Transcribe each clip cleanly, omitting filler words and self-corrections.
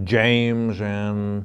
James, and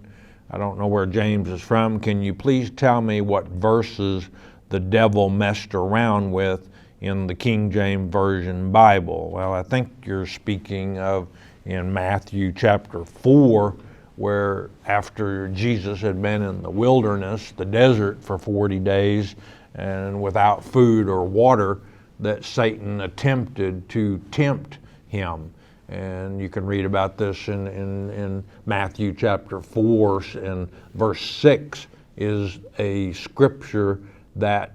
I don't know where James is from. Can you please tell me what verses the devil messed around with in the King James Version Bible? Well, I think you're speaking of in Matthew chapter 4, where after Jesus had been in the wilderness, the desert, for 40 days, and without food or water, that Satan attempted to tempt him. And you can read about this in Matthew chapter 4, and verse 6 is a scripture that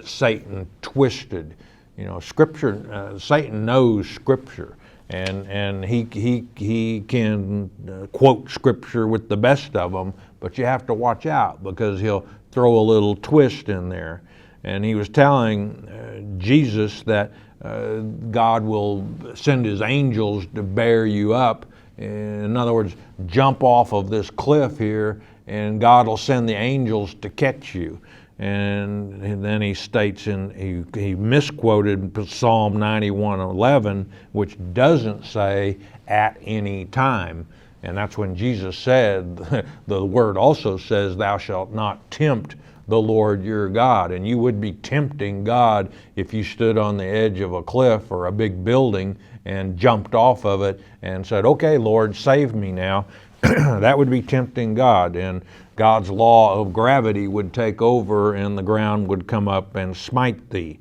Satan twisted. You know, Scripture. Satan knows Scripture, and he can quote Scripture with the best of them, but you have to watch out because he'll throw a little twist in there. And he was telling Jesus that God will send his angels to bear you up. In other words, jump off of this cliff here, and God will send the angels to catch you. And then he states, he misquoted Psalm 91:11, which doesn't say at any time. And that's when Jesus said, the word also says, thou shalt not tempt the Lord your God. And you would be tempting God if you stood on the edge of a cliff or a big building and jumped off of it and said, okay, Lord, save me now. That would be tempting God, and God's law of gravity would take over and the ground would come up and smite thee.